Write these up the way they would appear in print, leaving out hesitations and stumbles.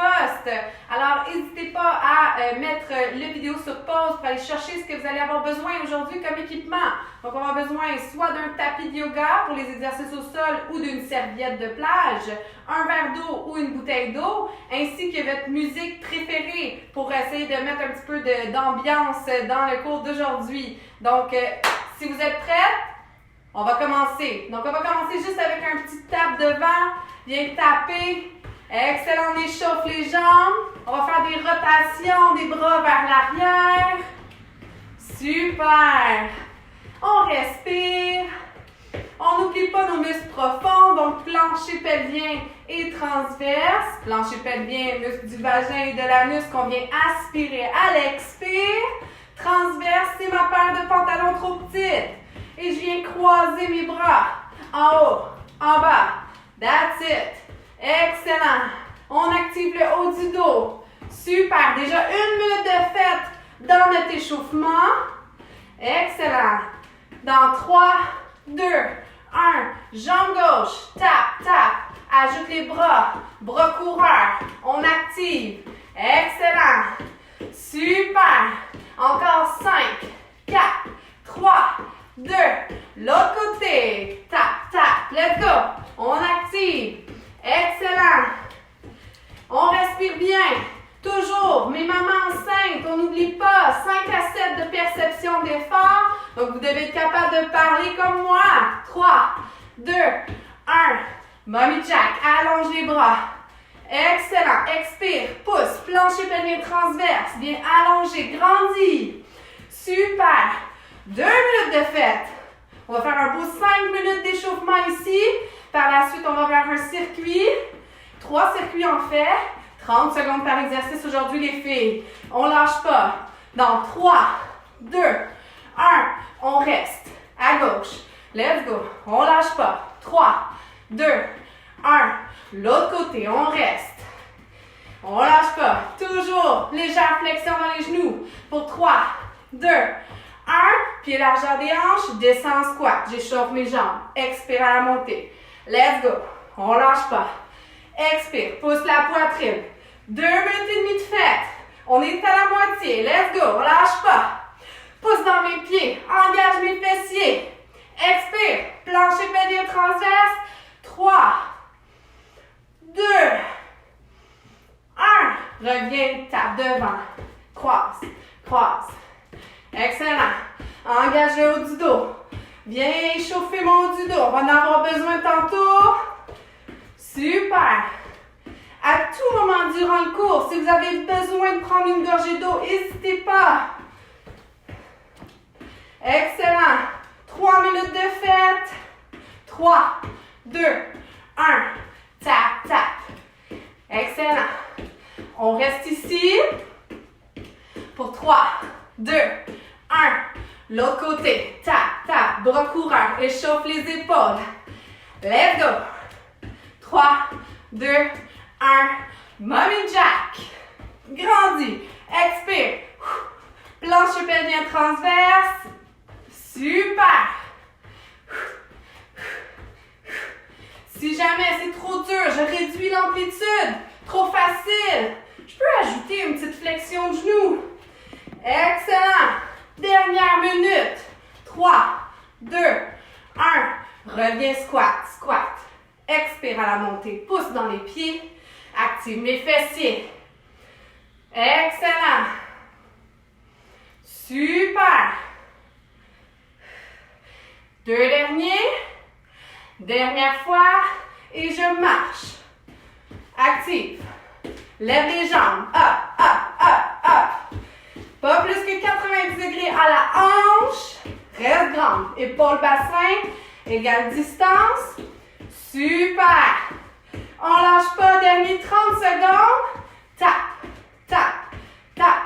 postes. Alors, n'hésitez pas à mettre la vidéo sur pause pour aller chercher ce que vous allez avoir besoin aujourd'hui comme équipement. Donc, on va avoir besoin soit d'un tapis de yoga pour les exercices au sol ou d'une serviette de plage, un verre d'eau ou une bouteille d'eau, ainsi que votre musique préférée pour essayer de mettre un petit peu d'ambiance dans le cours d'aujourd'hui. Donc, si vous êtes prêts, on va commencer. Donc, on va commencer juste avec un petit tap devant. Viens taper. Excellent, on échauffe les jambes. On va faire des rotations des bras vers l'arrière. Super. On respire. On n'oublie pas nos muscles profonds, donc plancher pelvien et transverse. Plancher pelvien, muscle du vagin et de l'anus qu'on vient aspirer à l'expire. Transverse, c'est ma paire de pantalons trop petite. Et je viens croiser mes bras en haut, en bas. That's it. Excellent. On active le haut du dos. Super. Déjà 1 minute de fête dans notre échauffement. Excellent. Dans 3, 2, 1. Jambe gauche. Tap, tap. Ajoute les bras. Bras coureurs. On active. Excellent. Super. Encore 5, 4, 3, 2. L'autre côté. Tap, tap. Let's go. On active. Excellent. On respire bien. Toujours. Mes mamans enceintes, on n'oublie pas. 5 à 7 de perception d'effort. Donc, vous devez être capable de parler comme moi. 3, 2, 1. Mommy Jack. Allonge les bras. Excellent. Expire. Pousse. Plancher pelvien transverse. Bien allongé. Grandis. Super. 2 minutes de fête. On va faire un beau 5 minutes d'échauffement ici. Par la suite, on va faire un circuit. 3 circuits en fait. 30 secondes par exercice aujourd'hui, les filles. On lâche pas. Dans 3, 2, 1. On reste. À gauche. Let's go. On lâche pas. 3, 2, 1. L'autre côté, on reste. On lâche pas. Toujours légère flexion dans les genoux. Pour 3, 2, 1. Pied largeur des hanches. Descends en squat. J'échauffe mes jambes. Expire à la montée. Let's go. On lâche pas. Expire. Pousse la poitrine. 2 minutes et demie de fête. On est à la moitié. Let's go. On lâche pas. Pousse dans mes pieds. Engage mes fessiers. Expire. Plancher pelvien transverse. 3, 2, 1. Reviens. Tape devant. Croise. Croise. Excellent. Engage le haut du dos. Viens échauffer mon haut du dos. On va en avoir besoin tantôt. Super. À tout moment durant le cours, si vous avez besoin de prendre une gorgée d'eau, n'hésitez pas. Excellent. 3 minutes de fête. 3, 2, 1. Tap, tap. Excellent. On reste ici. Pour 3, 2, 1. L'autre côté. Tap, tap. Bras coureurs. Échauffe les épaules. Let's go. 3, 2, 1. Mommy Jack. Grandis. Expire. Plancher pelvien transverse. Super. Si jamais c'est trop dur, je réduis l'amplitude. Trop facile. Je peux ajouter une petite flexion de genou. Excellent. Dernière minute. 3, 2, 1. Reviens squat, squat. Expire à la montée. Pousse dans les pieds. Active mes fessiers. Excellent. Super. 2 derniers. Dernière fois. Et je marche. Active. Lève les jambes. Up, up, up, up. Pas plus que 90 degrés à la hanche. Reste grande. Épaule bassin. Égale distance. Super. On lâche pas. Dernier 30 secondes. Tap, tap, tap.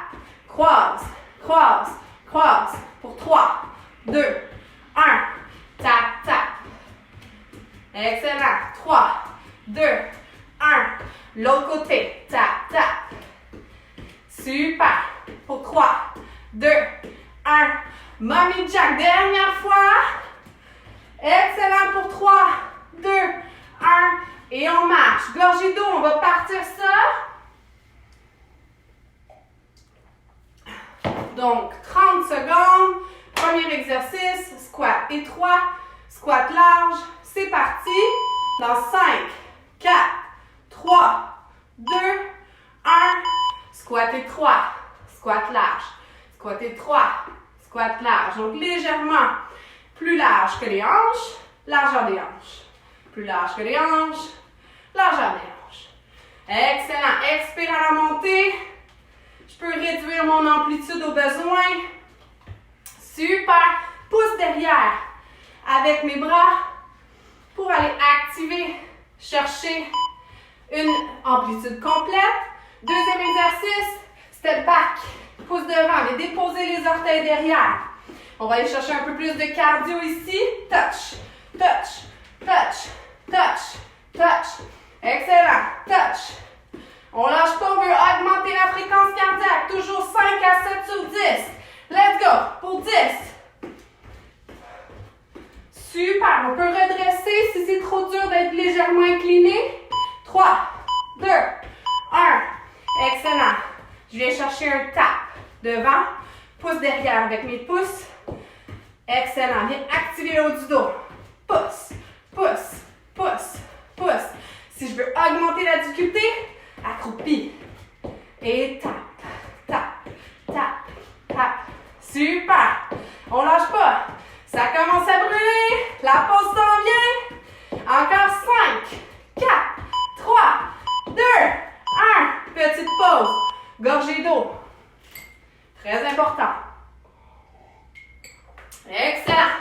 Croise, croise, croise. Pour 3, 2, 1. Tap, tap. Excellent. 3, 2, 1. L'autre côté. Tap, tap. Super. Pour 3, 2, 1. Mommy Jack. Dernière fois. Excellent pour 3, 2, 1. Et on marche. Gorgée d'eau. On va partir ça. Donc, 30 secondes. Premier exercice, squat étroit, squat large. C'est parti. Dans 5, 4, 3, 2, 1. Squat étroit, squat large. Squat étroit, squat large. Donc, légèrement plus large que les hanches, largeur des hanches. Plus large que les hanches, largeur des hanches. Excellent. Expire à la montée. Je peux réduire mon amplitude au besoin. Super. Pousse derrière avec mes bras pour aller activer, chercher une amplitude complète. Deuxième exercice, step back. Pousse devant, et déposer les orteils derrière. On va aller chercher un peu plus de cardio ici. Touch, touch, touch, touch, touch. Excellent. Touch. On lâche pas, on veut augmenter la fréquence cardiaque. Toujours 5 à 7 sur 10. Let's go. Pour 10. Super. On peut redresser si c'est trop dur d'être légèrement incliné. 3, 2, 1. Excellent. Je viens chercher un tap devant. Pousse derrière avec mes pouces. Excellent. Viens activer le haut du dos. Pousse, pousse, pousse, pousse. Si je veux augmenter la difficulté, accroupis. Et tape, tape, tape, tape. Super. On lâche pas. Ça commence à brûler. La pause s'en vient. Encore 5, 4, 3, 2, 1. Petite pause. Gorgée d'eau. Très important. Excellent.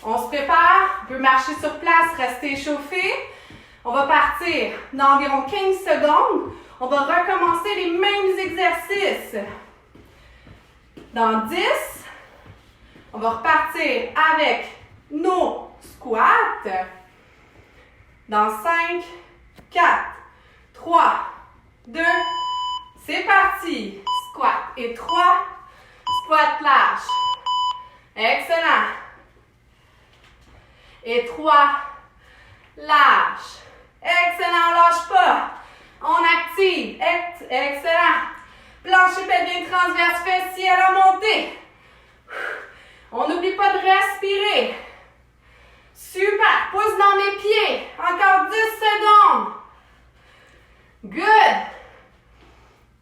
On se prépare. On peut marcher sur place, rester échauffé. On va partir d'environ 15 secondes. On va recommencer les mêmes exercices. Dans 10, on va repartir avec nos squats. Dans 5, 4, 3, 2, c'est parti. Squat étroit, squat large. Excellent. Étroit, large. Excellent, on lâche pas. On active. Excellent. Plancher pelvien transverse fessier à la montée. On n'oublie pas de respirer. Super. Pousse dans mes pieds. Encore 10 secondes. Good.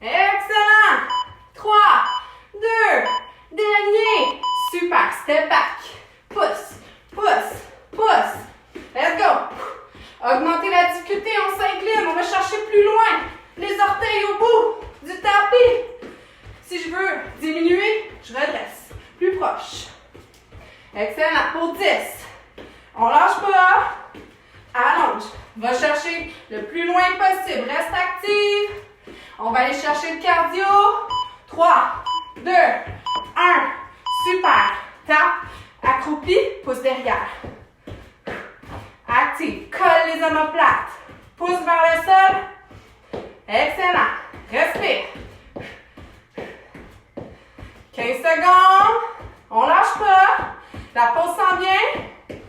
Excellent. 3, 2, dernier. Super. Step back. Pousse, pousse, pousse. Let's go. Augmenter la difficulté, on s'incline. On va chercher plus loin. Les orteils au bout du tapis. Si je veux diminuer, je redresse. Plus proche. Excellent. Pour 10. On lâche pas. Allonge. Va chercher le plus loin possible. Reste active. On va aller chercher le cardio. 3, 2, 1. Super. Tape. Accroupi. Pousse derrière. Active. Colle les omoplates. Pousse vers le sol. Excellent. Respire. 15 secondes. On lâche pas. La pause s'en vient.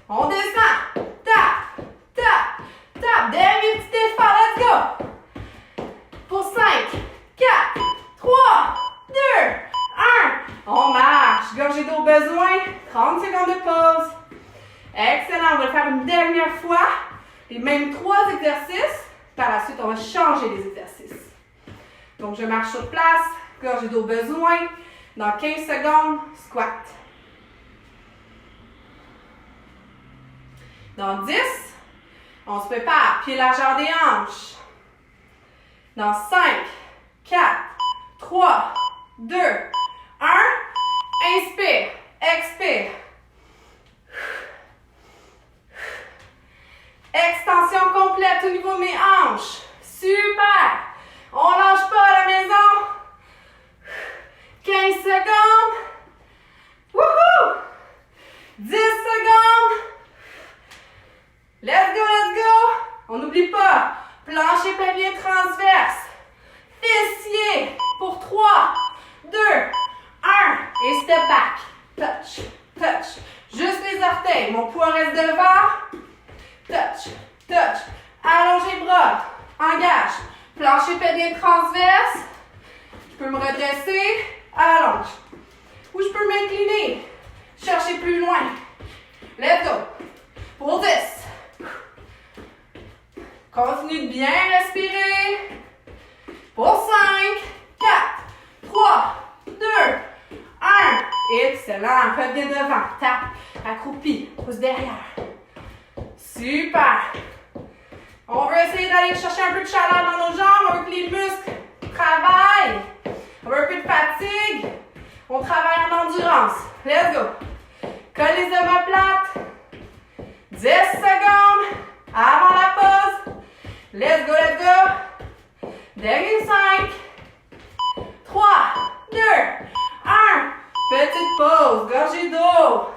On descend. Tape. Tape. Tape. Dernier petit effort. Let's go. Pour 5, 4, 3, 2, 1. On marche. Gorgée d'eau au besoin. 30 secondes de pause. Excellent. On va le faire une dernière fois. Les mêmes 3 exercices. Par la suite, on va changer les exercices. Donc, je marche sur place. Gorgée d'eau au besoin. Dans 15 secondes, squat. Dans 10, on se prépare. Pied largeur des hanches. Dans 5, 4, 3, 2, 1. Inspire. Expire. Extension complète au niveau de mes hanches. Super. On lâche pas à la maison. 15 secondes. Wouhou! 10 secondes. Let's go, let's go. On n'oublie pas. Plancher pelvien transverse. Fessier. Pour 3, 2, 1. Et step back. Touch, touch. Juste les orteils. Mon poids reste devant. Touch, touch. Allonge les bras. Engage. Plancher pelvien transverse. Je peux me redresser. allonge. Ou je peux m'incliner, chercher plus loin. Let's go. Pour 10. Continue de bien respirer. Pour 5, 4, 3, 2, 1. Excellent. Reviens devant. Tape. Accroupi. Pousse derrière. Super. On veut essayer d'aller chercher un peu de chaleur dans nos jambes. On veut que les muscles travaillent. On veut un peu de fatigue. On travaille en endurance. Let's go. Colle les omoplates. 10 secondes avant la pause. Let's go, let's go. Dernier 5. 3, 2, 1. Petite pause. Gorgée d'eau.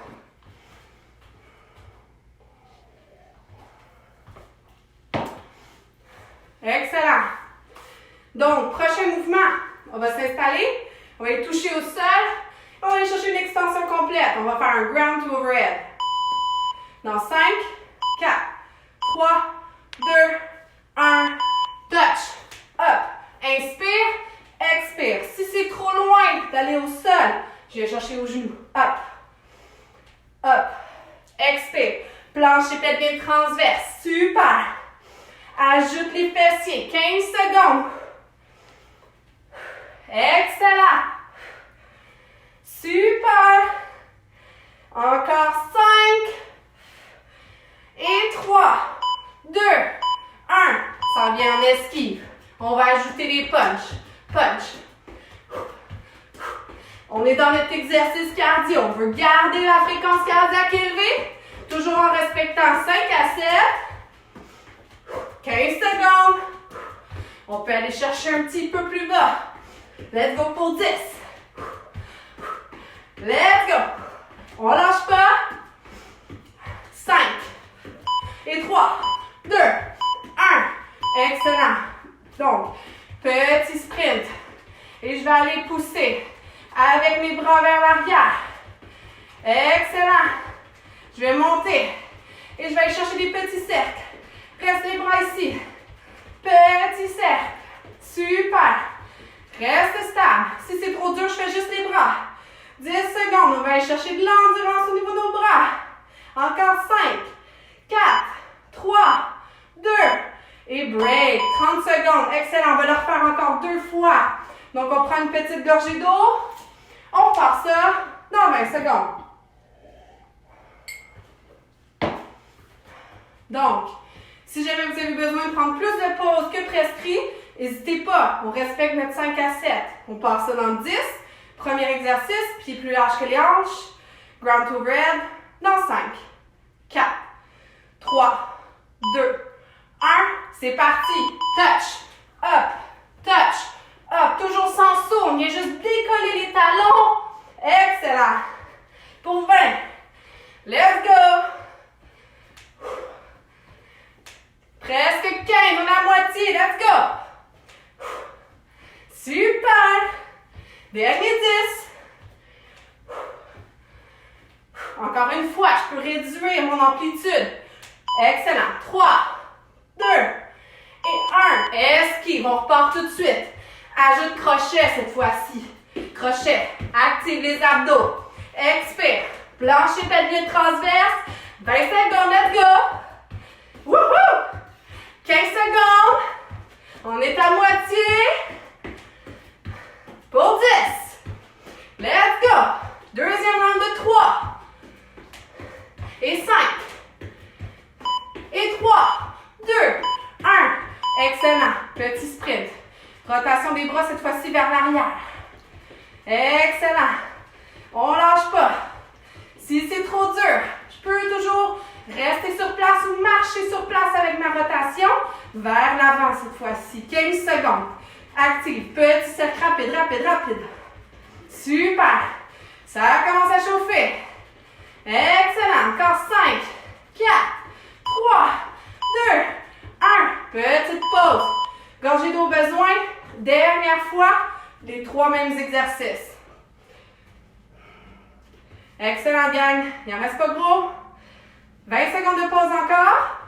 Excellent. Donc, prochain mouvement. On va s'installer. On va aller toucher au sol. On va aller chercher une extension complète. On va faire un ground to overhead. Dans 5, 4, 3, 2, 1. Touch. Up. Inspire. Expire. Si c'est trop loin d'aller au sol, je vais chercher au genou. Up. Up. Expire. Plancher pelvien transverse. Super. Ajoute les fessiers. 15 secondes. Excellent. Super. Encore 5. Et 3, 2, 1. Ça vient en esquive. On va ajouter les punch. Punch. On est dans notre exercice cardio. On veut garder la fréquence cardiaque élevée. Toujours en respectant 5 à 7. 15 secondes. On peut aller chercher un petit peu plus bas. Let's go pour 10. Let's go. On lâche pas. 5. Et 3, 2, 1. Excellent. Donc, petit sprint. Et je vais aller pousser avec mes bras vers l'arrière. Excellent. Je vais monter. Et je vais aller chercher des petits cercles. Reste les bras ici. Petit cercle. Super. Reste stable. Si c'est trop dur, je fais juste les bras. 10 secondes. On va aller chercher de l'endurance au niveau de nos bras. Encore 5, 4, 3, 2. Et break. 30 secondes. Excellent. On va le refaire encore 2 fois. Donc, on prend une petite gorgée d'eau. On part ça dans 20 secondes. Donc, si jamais vous avez besoin de prendre plus de pauses que prescrit, n'hésitez pas. On respecte notre 5 à 7. On part ça dans 10. Premier exercice, pied plus large que les hanches. Ground to overhead dans 5, 4, 3, 2, 1. C'est parti. Touch, up, touch, up. Toujours sans saut. On vient juste décoller les talons. Excellent. Pour 20. Let's go. Presque 15. On est à moitié. Let's go. Super. Dernier 10. Encore une fois, je peux réduire mon amplitude. Excellent. 3, 2 et 1. Esquive. On repart tout de suite. Ajoute crochet cette fois-ci. Crochet. Active les abdos. Expire. Plancher pelvien transverse. 20 secondes. Let's go. Wouhou! 15 secondes. On est à moitié. Pour 10. Let's go. Deuxième round de 3. Et 5. Et 3, 2, 1. Excellent. Petit sprint. Rotation des bras cette fois-ci vers l'arrière. Excellent. On lâche pas. Si c'est trop dur, je peux toujours rester sur place ou marcher sur place avec ma rotation vers l'avant cette fois-ci. 15 secondes. Active. Petit cercle rapide, rapide, rapide. Super. Ça commence à chauffer. Excellent. Encore 5, 4, 3, 2, 1. Petite pause. Gorgée d'eau au besoin. Dernière fois, les 3 mêmes exercices. Excellent, gang. Il n'en reste pas gros. 20 secondes de pause encore.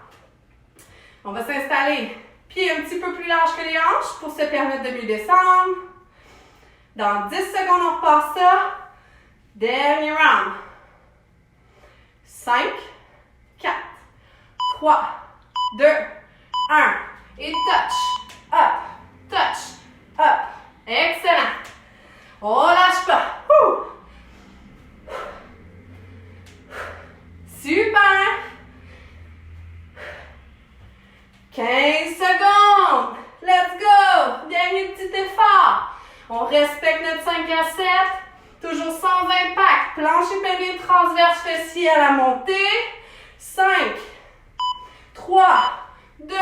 On va s'installer. Pieds un petit peu plus larges que les hanches pour se permettre de mieux descendre. Dans 10 secondes, on repart ça. Dernier round. 5, 4, 3, 2, 1. Et touch, up. Excellent. On lâche pas. Super. 15 secondes. Let's go. Dernier petit effort. On respecte notre 5 à 7. Toujours sans impact. Plancher pelvien transverse fessier à la montée. 5, 3, 2,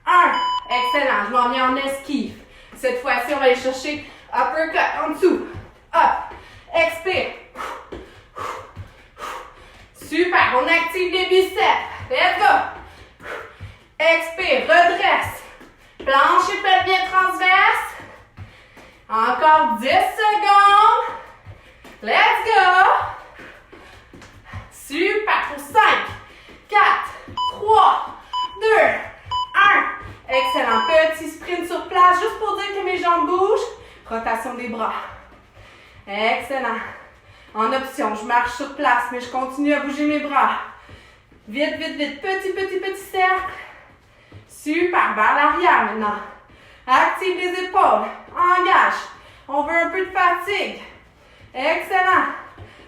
1. Excellent. Je m'en viens en esquive. Cette fois-ci, on va aller chercher uppercut en dessous. Up. Expire. Super. On active les biceps. Let's go. Expire. Redresse. Plancher pelvien transverse. Encore 10 secondes. Let's go. Super. Pour 5, 4, 3, 2, 1. Excellent. Petit sprint sur place, juste pour dire que mes jambes bougent. Rotation des bras. Excellent. En option, je marche sur place, mais je continue à bouger mes bras. Vite, vite, vite. Petit cercle. Super. Vers l'arrière maintenant. Active les épaules. Engage. On veut un peu de fatigue. Excellent.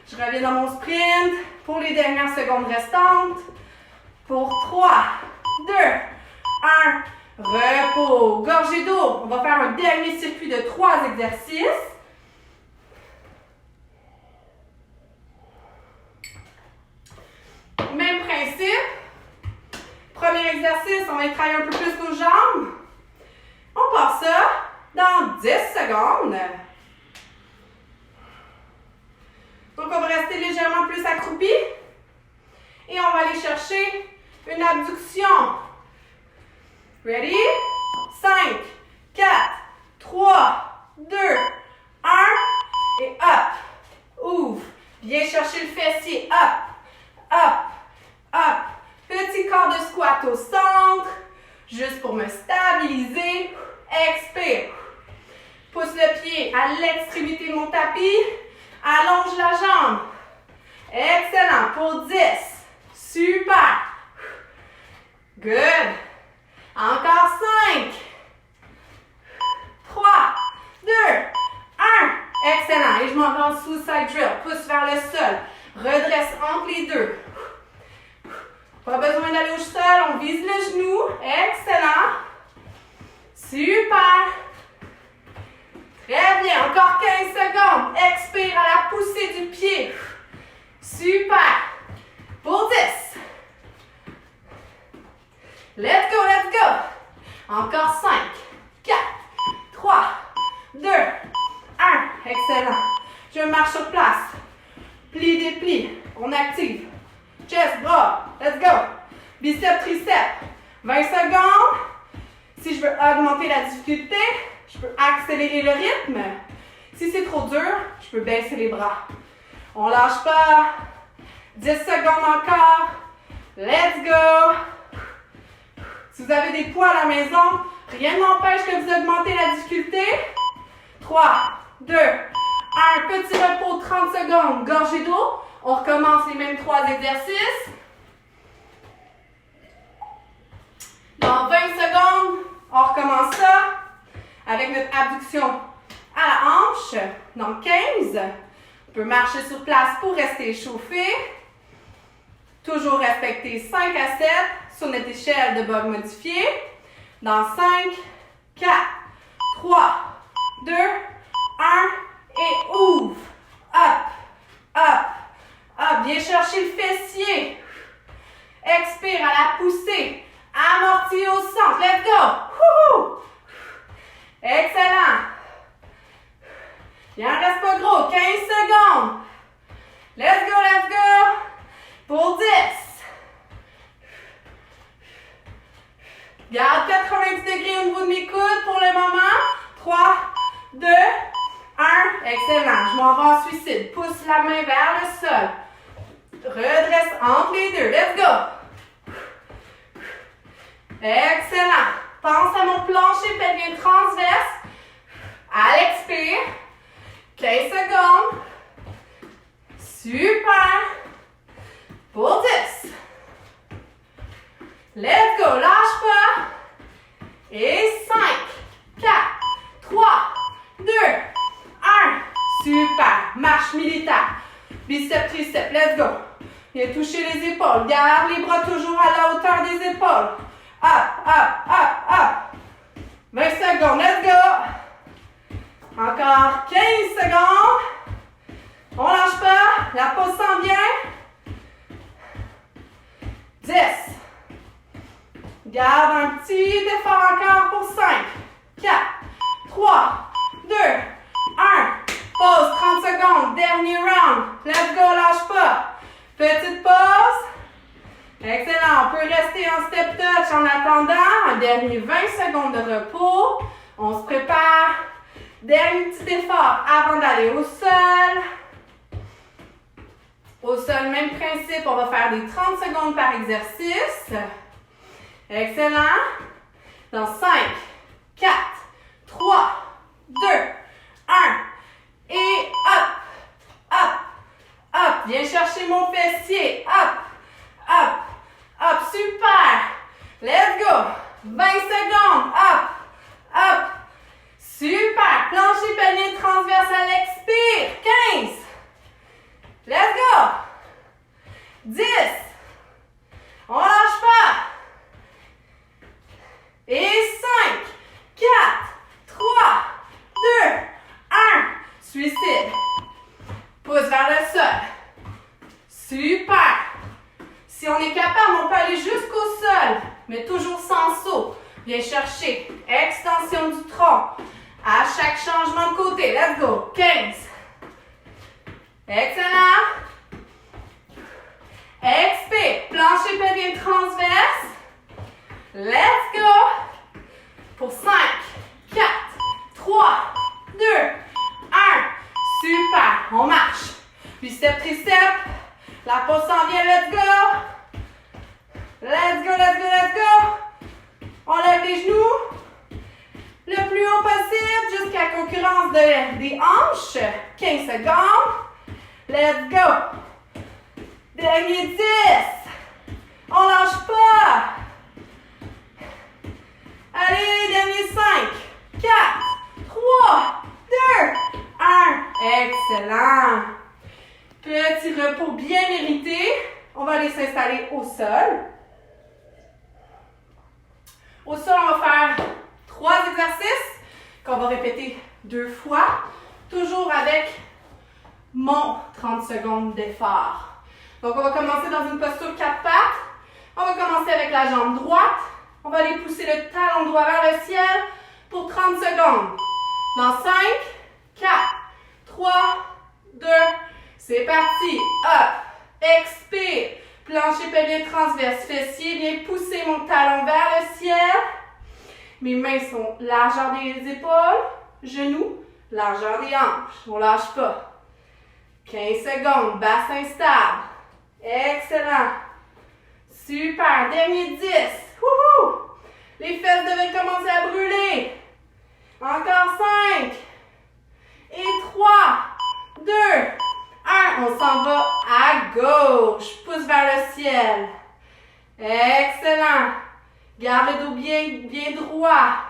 Je reviens dans mon sprint pour les dernières secondes restantes. Pour 3, 2, 1. Repos. Gorgée d'eau. On va faire un dernier circuit de 3 exercices. Même principe. Premier exercice, on va travailler un peu plus nos jambes. On passe ça dans 10 secondes. Donc, on va rester légèrement plus accroupi. Et on va aller chercher une abduction. Ready? 5, 4, 3, 2, 1. Et up. Ouvre. Viens chercher le fessier. Up. Petit corps de squat au centre. Juste pour me stabiliser. Expire. Pousse le pied à l'extrémité de mon tapis. Allonge la jambe. Excellent. Pour 10. Super. Good. Encore 5. 3, 2, 1. Excellent. Et je m'en vais en suicide drill. Pousse vers le sol. Redresse entre les deux. Pas besoin d'aller au sol. On vise le genou. Excellent. Super. Très bien. Encore 15 secondes. Expire à la poussée du pied. Super. Pour 10. Let's go. Encore 5, 4, 3, 2, 1. Excellent. Je marche sur place. Plie, déplie. On active. Chest, bras. Let's go. Biceps, triceps. 20 secondes. Si je veux augmenter la difficulté, je peux accélérer le rythme. Si c'est trop dur, je peux baisser les bras. On lâche pas. 10 secondes encore. Let's go. Si vous avez des poids à la maison, rien n'empêche que vous augmentez la difficulté. 3, 2, 1. Petit repos, 30 secondes. Gorgée d'eau. On recommence les mêmes 3 exercices. Dans 20 secondes, on recommence ça avec notre abduction à la hanche. Dans 15, on peut marcher sur place pour rester échauffé. Toujours respecter 5 à 7 sur notre échelle de bug modifié. Dans 5, 4, 3, 2, 1 et ouvre. Up. Viens chercher le fessier. Expire à la poussée. Amorti au centre. Let's go. Wouhou. Excellent. Il en reste pas gros. 15 secondes. Let's go. Pour 10. Garde 90 degrés au niveau de mes coudes pour le moment. 3, 2, 1. Excellent. Je m'en vais en suicide. Pousse la main vers le sol. Redresse entre les deux. Let's go. Excellent. Pense à mon plancher pelvien transverse. À l'expire, 15 secondes. Super. Pour 10. Let's go. Lâche pas. Et 5, 4, 3, 2, 1. Super. Marche militaire. Bicep, tricep. Let's go. Viens toucher les épaules. Garde les bras toujours à la hauteur des épaules. Up, up, up, up. 20 secondes. Let's go. Encore 15 secondes. On lâche pas. La pause s'en vient. 10. Garde un petit effort encore pour 5, 4, 3, 2, 1. Pause, 30 secondes. Dernier round. Let's go, lâche pas. Petite pause. Excellent. On peut rester en step touch en attendant. Un dernier 20 secondes de repos. On se prépare. Dernier petit effort avant d'aller au sol. Au sol, même principe. On va faire des 30 secondes par exercice. Excellent. Dans 5, 4, 3, 2, 1. Et hop, hop, hop. Viens chercher mon fessier. Hop, hop, hop. Super. Let's go. 20 secondes. Hop, hop. Super. Plancher palier transverse à l'expire. 15. Let's go. 10. On lâche pas. Et 5, 4, 3, 2, 1. Suicide. Pousse vers le sol. Super. Si on est capable, on peut aller jusqu'au sol, mais toujours sans saut. Viens chercher. Extension du tronc. À chaque changement de côté. Let's go. 15. Excellent. Expire. Plancher pelvien transverse. Let's go. Pour 5, 4, 3, 2, 1. Super. On marche. Bicep, tricep. La pause s'en vient. Let's go. Let's go, let's go, let's go. On lève les genoux. Le plus haut possible jusqu'à la concurrence des hanches. 15 secondes. Let's go. Dernier 10. On lâche pas. Allez, dernier 5, 4, 3, 2, 1. Excellent. Petit repos bien mérité. On va aller s'installer au sol. Au sol, on va faire 3 exercices qu'on va répéter 2 fois. Toujours avec mon 30 secondes d'effort. Donc, on va commencer dans une posture 4 pattes. On va commencer avec la jambe droite. On va aller pousser le talon droit vers le ciel pour 30 secondes. Dans 5, 4, 3, 2, c'est parti. Up, expire. Plancher pelvien transverse, fessier. Viens pousser mon talon vers le ciel. Mes mains sont largeur des épaules, genoux, largeur des hanches. On lâche pas. 15 secondes, bassin stable. Excellent. Super. Dernier 10. Wouhou! Les fesses devraient commencer à brûler. Encore 5. Et 3, 2, 1. On s'en va à gauche. Pousse vers le ciel. Excellent. Garde le dos bien droit.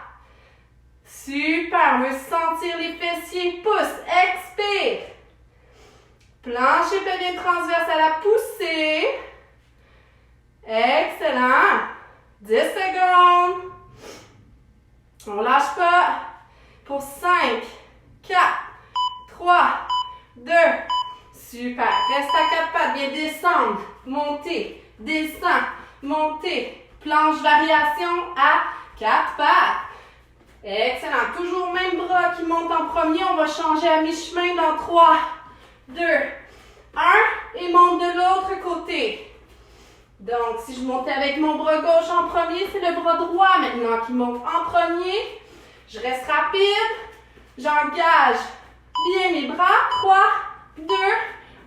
Super. On veut sentir les fessiers. Pousse. Expire. Plancher pelvien transverse à la poussée. Excellent. 10 secondes. On lâche pas. Pour 5, 4, 3, 2. Super. Reste à 4 pattes. Viens descendre. Monter. Descends. Monter. Planche variation à 4 pattes. Excellent. Toujours même bras qui monte en premier. On va changer à mi-chemin dans 3, 2, 1. Et monte de l'autre côté. Donc, si je montais avec mon bras gauche en premier, c'est le bras droit maintenant qui monte en premier. Je reste rapide. J'engage bien mes bras. 3, 2,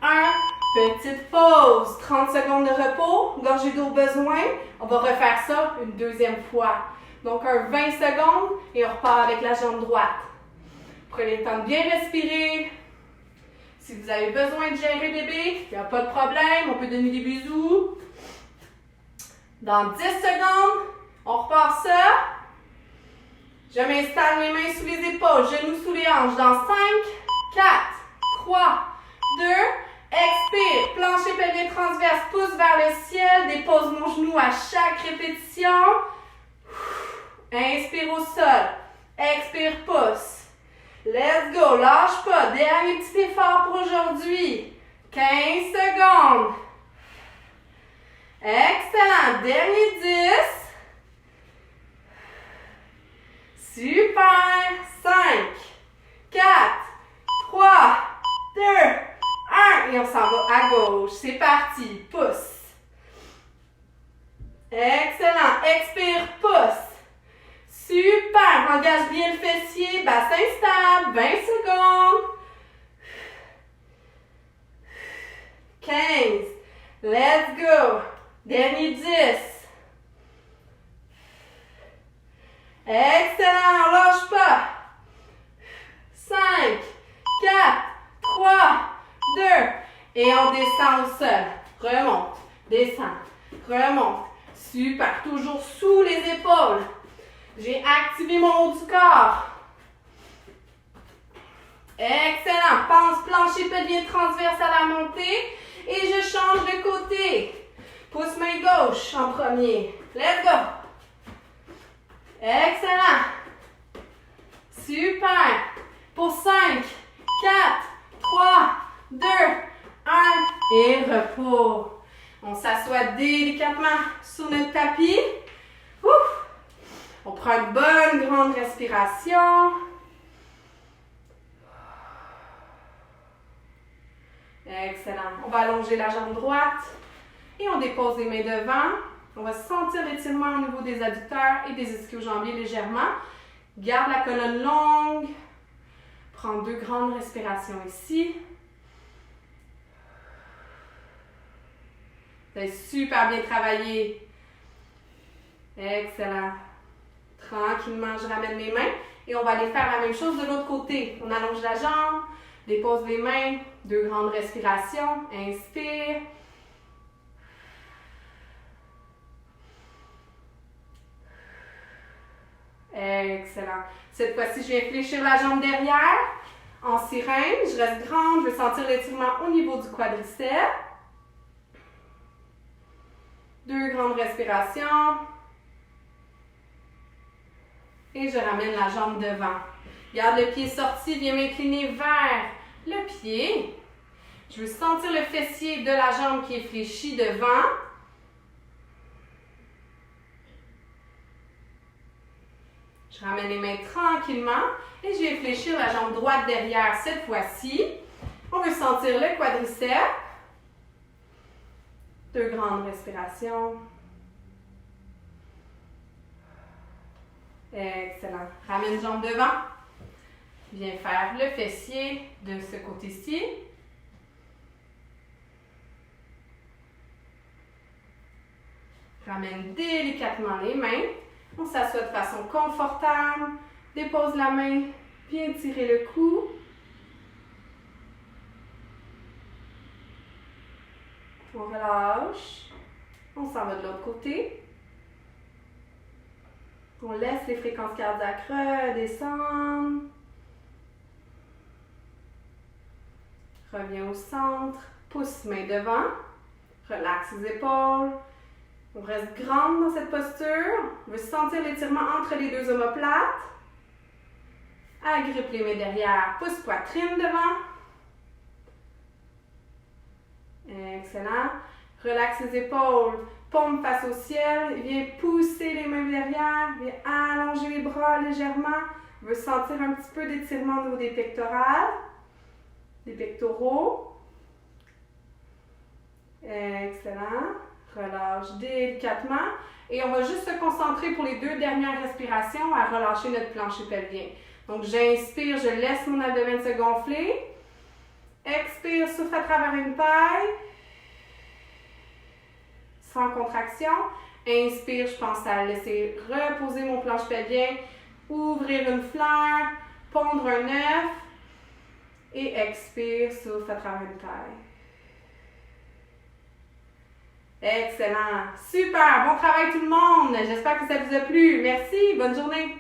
1. Petite pause. 30 secondes de repos. Gorgée d'eau au besoin. On va refaire ça une deuxième fois. Donc, un 20 secondes et on repart avec la jambe droite. Prenez le temps de bien respirer. Si vous avez besoin de gérer bébé, il n'y a pas de problème, on peut donner des bisous. Dans 10 secondes, on repart ça. Je m'installe mes mains sous les épaules, genoux sous les hanches. Dans 5, 4, 3, 2, expire. Plancher pelvien transverse, pouce vers le ciel. Dépose mon genou à chaque répétition. Inspire au sol. Expire, pouce. Let's go, lâche pas. Dernier petit effort pour aujourd'hui. 15 secondes. Excellent. Dernier 10. Super. 5, 4, 3, 2, 1. Et on s'en va à gauche. C'est parti. Pouce. Excellent. Expire, pouce. Super! Engage bien le fessier, bassin stable, 20 secondes. 15. Let's go. Dernier 10. Excellent, on lâche pas. 5, 4, 3, 2. Et on descend au sol. Remonte, descend, remonte. Super, toujours sous les épaules. J'ai activé mon haut du corps. Excellent. Pense plancher pelvien transverse à la montée. Et je change de côté. Pouce main gauche en premier. Let's go. Excellent. Super. Pour 5, 4, 3, 2, 1. Et repos. On s'assoit délicatement sur notre tapis. Ouf. On prend une bonne grande respiration. Excellent. On va allonger la jambe droite et on dépose les mains devant. On va sentir l'étirement au niveau des adducteurs et des ischio-jambiers légèrement. Garde la colonne longue. Prends 2 grandes respirations ici. Vous avez super bien travaillé. Excellent. Tranquillement, je ramène mes mains et on va aller faire la même chose de l'autre côté. On allonge la jambe, dépose les mains, 2 grandes respirations. Inspire. Excellent. Cette fois-ci, je viens fléchir la jambe derrière. En sirène, je reste grande, je veux sentir l'étirement au niveau du quadriceps. 2 grandes respirations. Et je ramène la jambe devant. Garde le pied sorti, viens m'incliner vers le pied. Je veux sentir le fessier de la jambe qui est fléchi devant. Je ramène les mains tranquillement et je vais fléchir la jambe droite derrière cette fois-ci. On veut sentir le quadriceps. 2 grandes respirations. Excellent. Ramène une jambe devant. Viens faire le fessier de ce côté-ci. Ramène délicatement les mains. On s'assoit de façon confortable. Dépose la main. Viens tirer le cou. On relâche. On s'en va de l'autre côté. On laisse les fréquences cardiaques redescendre. Reviens au centre. Pouce main devant. Relaxe les épaules. On reste grande dans cette posture. On veut sentir l'étirement entre les 2 omoplates. Agrippe les mains derrière. Pouce poitrine devant. Excellent. Relaxe les épaules. Paume face au ciel. Viens pousser les mains derrière. Viens allonger les bras légèrement. On veut sentir un petit peu d'étirement au niveau des pectorales. Des pectoraux. Excellent. Relâche délicatement. Et on va juste se concentrer pour les 2 dernières respirations à relâcher notre plancher pelvien. Donc, j'inspire, je laisse mon abdomen se gonfler. Expire, souffle à travers une paille. Sans contraction. Inspire, je pense à laisser reposer mon plancher pelvien. Ouvrir une fleur. Pondre un œuf. Et expire, souffle à travers une taille. Excellent. Super. Bon travail tout le monde. J'espère que ça vous a plu. Merci. Bonne journée.